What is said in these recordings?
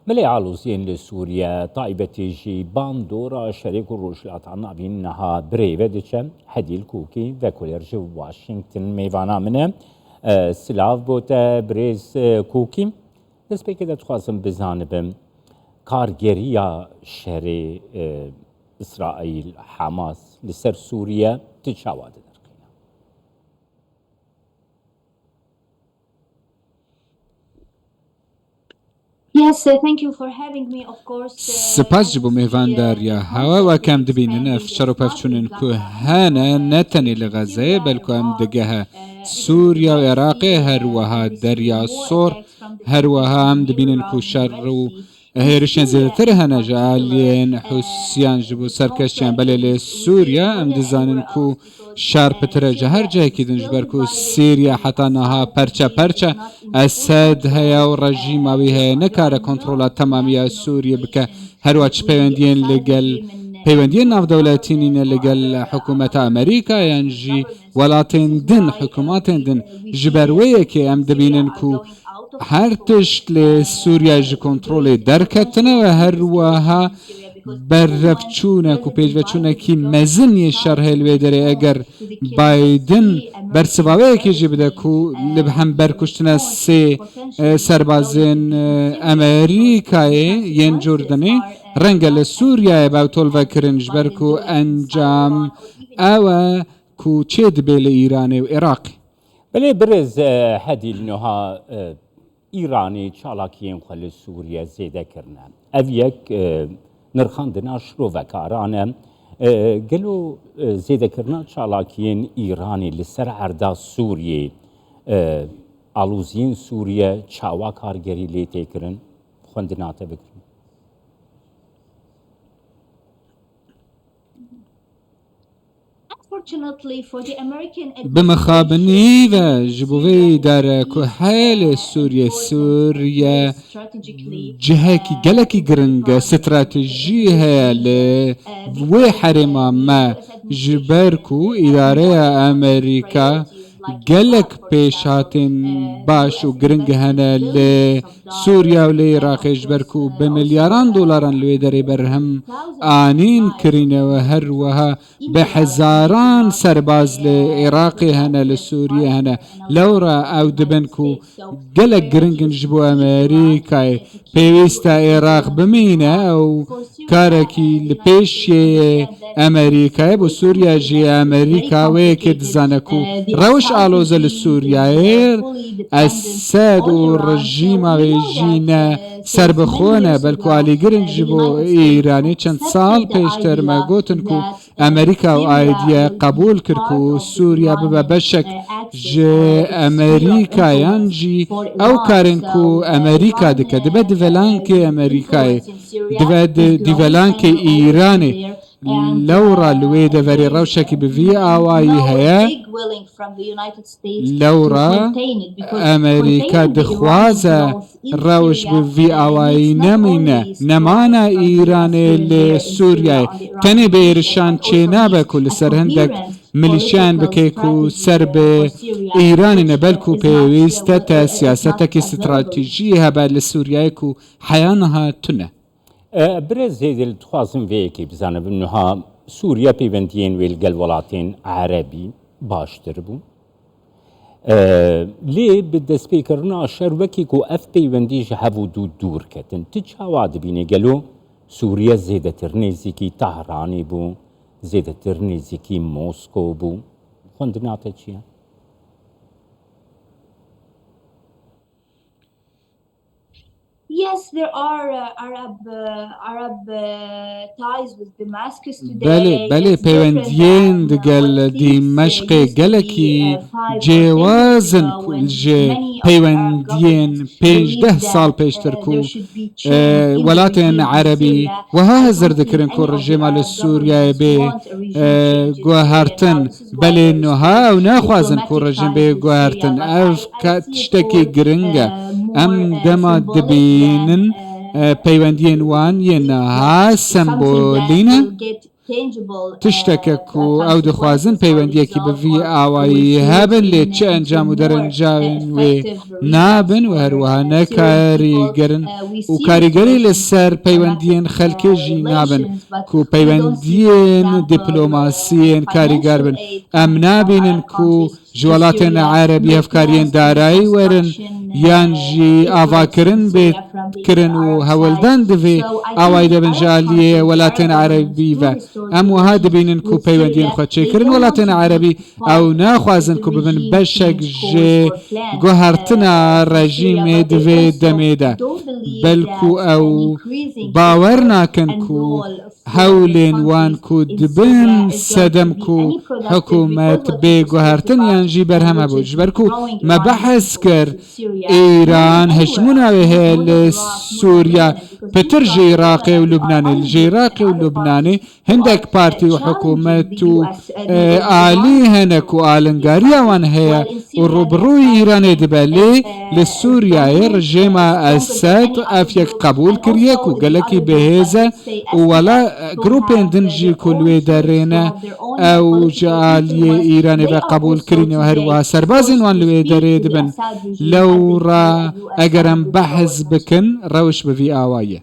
ملي علوزين لسوريا طائبة جي باندورا شريك الروشلات عنا بينها بريفة ديشا هدي الكوكي فاكوليرجي واشنطن ميفانا منه سلاف بوتا بريز كوكي دسبي كده تخواصم بزانبم كارجيريا شهري إسرائيل حماس لسر سوريا تتشاواد Yes, thank you for having me. Of course. سپاس جبو میوان داریا هوا و کم دبینن افشارو پفچونن که هانا نتنی لغزه بلکو هم دگه سوریا و عراق هر وها دریا صور هر وها هم دبینن که شر و هیرشن زیادتر هانا جالین حسیان جبو سرکشیان بله سوریا هم دزانن که شارپتره جهر جای که دنجبر که سوریا حتی نها پرچه اسد هیا و رژیم اوی هیا نکاره کنترولات تمامی سوریا بکه هر وقت پیوندین لگل پیوندین ناف دولتینین لگل حکومت امریکا یعنی جی ولاتین دن حکوماتین دن جبرویه که ام دبینن کو هر تشت لسوریا جی کنترول درکتنه و هر وها بررفچونك وبيجفچونك مزن يشر هالويدري اگر بايدن برسباويك يجي بدكو لبهم بركشتنا سي سربازين امريكاي ين جوردني رنگل سوريا باوتول وكرنج بركو انجام او كو تشيد بيل ايراني وعراقي بلي برز هدي النها ايراني چالاكيين خل سوريا زيده كرنا افيك نرخاندنا شروفكارانه قالوا زيده كرنا چالاكيين ايراني لسر عردا سوريا الوزين سوريا چاوا كارگري لي تكرن خوندنا تبكر بمخابني و جبوي دار كحال سوريا جهكي جلكي جرنج استراتيجية ل وحرمة ما جبركو إدارة أمريكا جلك بيشاتن باش وجرنج هنا لسوريا والعراق جبركو بملياران دولاران لويدري برهم آنين كرينة وهروها بحزاران سرباز لعراقي هنا لسوريا هنا لورا او دبنكو جلك جرنج نجبو امريكا بيويستا عراق بمينة او كاركي لبيش امريكا بو سوريا جي امريكا ويكد زانكو روش آلوز لسوريا الساد والرجيم غيجينا سربخونه بلکو آلی گرنگ جبو ایرانی چند سال پیشتر ما گوتن کو امریکا و آیدیا قبول کرکو سوریا ببا بشک جه امریکا یانجی او کارن کو امریکا دکه دبه دیولانک امریکای دبه دیولانک ایرانی لورا لويدا فري روشك بفي آواي هيا لورا أمريكا دخوازة روش بفي آواي نمانا إيران لسوريا تاني بيرشان چينا بكل سرهندك مليشان بكيكو سرب إيران نبالكو بيويستة سياستك استراتيجية بعد لسوريا كو حيانها تنه برز هذه التخاصم فيكي بزانا بأنها سوريا بيبندين والقلولاتين عربي باشتر بو ليه بدأ سبيكرنا شروكي كو اف بيبنديش هفو دور كتن تجاواد بيني قالوا سوريا زيادة ترنيزيكي طهراني بو زيادة ترنيزيكي موسكو بو خندنا تجيها Yes, there are Arab ties with Damascus today. بله پیوندین دگل دمشق گلکی جوازن کل جه پیوندین 15 سال پیشتر کو ولاتن عربی و ها هزر دکرن کو رژیم ال سوریا به گوهرتن بله نوها و نخوازن کو رژیم به گوهرتن اف کتشتکی گرنگه ام دما دبینن پیوندین وان ینها سمبولینه تشتێکێک و ئەو دەخوازن پەیوەندیەکی بڤی ئاوایی هەبن لێ چ ئەنجام و دەرەنجاوین وێ نابن و هەروەها نەکاریگەرن و کاریگەری لەسەر پەیوەندیên خەلکێژی نابن و پەیوەندیên دیپلۆماسیên کاریگەر بن ئەم نابینن و ژوڵاتێن عەرەبی هەفکاریên دارایی وەرن یانجی ئاواکردن بێتکردن و هەوڵدان دەبێ ئاوای دەبن ژالیێ وڵاتێن عەرەبی بە ئەم وها دەبینن و پەیوەندیên خۆ چێکردن وڵاتێن عەرەبی ئەو ناخوازن و ببن بەشێک ژێ گوهارتنە ڕەژیمێ دەبێ دەمێدا بەلکو ئەو باوەڕ ناکەن و هەولێن وان و دبن سەدەم و حکوومەت بێگوهارتن یانجی بەرهەمە بوو ژبەرکو مەبەحث کرد ئێران هەژموناوێ هەیە لە سووریا پتر ژێ عێراقێ و لوبنانê li ژێ عێراقê û Lubnanê hindek partî û hikûmet û alî hene ku alingariya wan heye û rûbirûyî Îranê dibe lê li Sûriyayê rejêma Esed ev yek qebûl kiriye ku gelekî bihêz e û wela grûpên din jî ku li wê derê ne ew ji aliyê Îranê ve qebûl kirîne û herwiha serbazên wan li wê derê dibin lewra eger em behz bikin rewş bi vî awayî ye.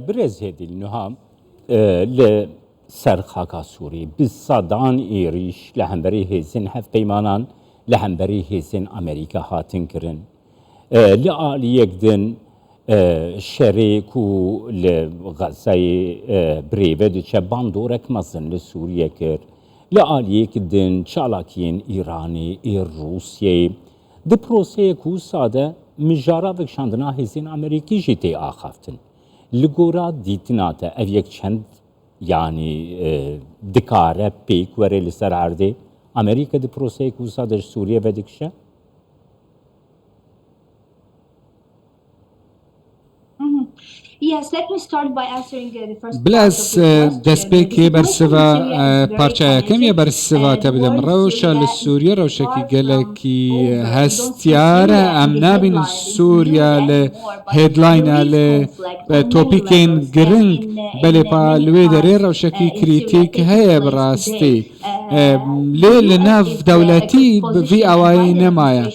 برێز هێدی نوهام لە سەر خاکا سووری سەدان ئێریش لە هەمبەری هێزن هەفپەیمانان لە هەمبەری هێزن ئەمریکا هاتن کردن لە ئالیەکدن شەرێک و لە غەزای برێڤە دچە باندۆرەك مەزن لە سووریە کرد لە ئالیەکدن چالاکیên ئیرانی ئێ رووسیەی di proseyek ku sade mijara vekşandina hêzên Amerîkî jî tê axaftin. Li gora dîtina te ev yek çend yanî dikare pêk were li ser erdê Amerîka di proseyek ku sade ji Sûriye ve dikişe? بلاس دەستپێکێ بەرسڤە پارچایەکەم یە بەرسڤە تە بدەم ڕەوشە لە سووریا ڕەوشێکی گەلێکی هەستیارە ئەم نابین سووریا لە هێدلاینە لە تۆپیکێن گرنگ بەلێپا لێ دەرێ ڕەوشەکی کریتیک هەیە بڕاستی لێ لە ناو دەوڵەتی بڤی ئاوایی نەمایە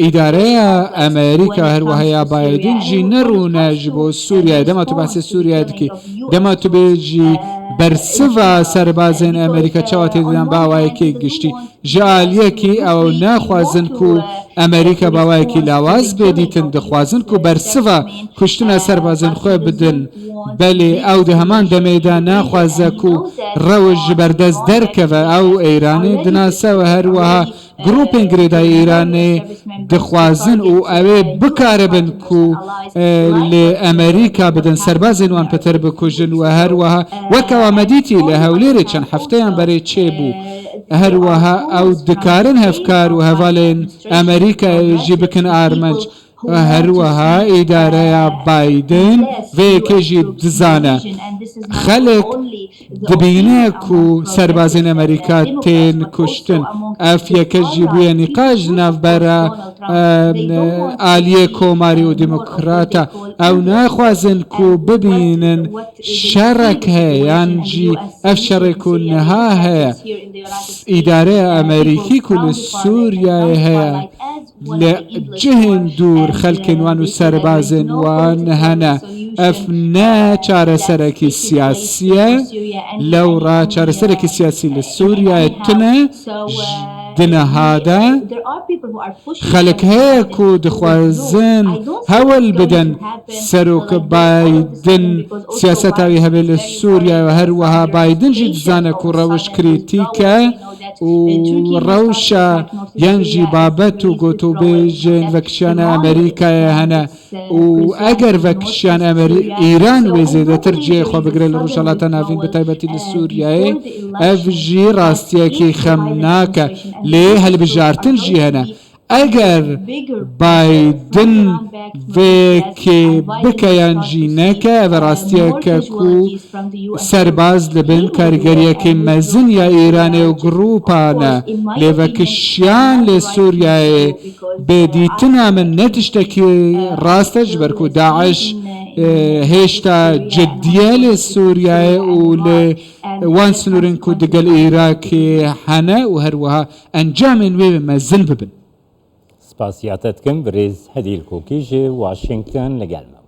ئیدارەیە ئەمریکا هەروەهەیە بایدنجی نەڕوونە ji bo Sûriyayê dema tu behsê Sûriya dikî dema tu bê jî bersıva serbazên Amerîka çawa tê didan bawayekî giştî ji aliyekî ew naxwazin ku Amerîka bawayekî lawaz bê dîtin dixwazin ku bersıva kuştina serbazên xwe bidin belê ew di heman demê de naxwaze ku rewş ji berdest derkeve ew Îranê dinase ve herwiha grûpên girêdayî Îranê dixwazin û ew ê bikaribin ku li Amerîka bidin serbazên wan pitir bikujin we herwiha wek ew medîtî li Hewlêrê çend hefteyan berê çêbû herwiha ew dikarin hevkar û hevalên Amerîkayê jî bikin armenc herwiha îdareya Biden vêyekê jî dizane xelek dibîne ku serbazên Amerîka tên kuştin ev yeke jî bûye nîqaj navbera aliyê komarî û demokrata ew naxwazin ku bibînin şerek heye yan jî ev şerê ku niha heye îdareya Amerîkî ku li Sûriyayê heye li cihên dûr xelkên wan û serbazên wan hene ev ne çareserekî siyasî ye lewra çareserekî siyasî li Sûriyayê tune dinehade xelek heye ku dixwazin hewl bidin serok Biden siyaseta wî hebe li Sûriyayê ve herwiha Biden jî dizane ku rewş krîtîk e û rewşa yan jî babet û gotûbêjên vekişiyana Amerîkayê hene û eger vekişiyan Îran wê zêdetir cihê xwe bigire li Rojhilatê Navîn bi taybetî li Sûriyayê ev jî rastiyekî xemnak e lê helbijartin jî hene eger Biden vêkê bike yan jî neke ev rastiyeke ku serbaz dibin karîgeriyekê mezin ya Îranê û grûpane lê vekişiyan lê Sûriyayê bê dîtina min ne tiştekî rast e ji ber ku Daeş هێشتا جدیە لە سووریای و لە وان سنوورن و دەگەل عێراکی هەنە و هەروەها ئەنجامێن وێ مەزن ببن. سپاسیاتت کەم برێز هەدیل کۆکیژێ واشنگتن لەگەڵمە.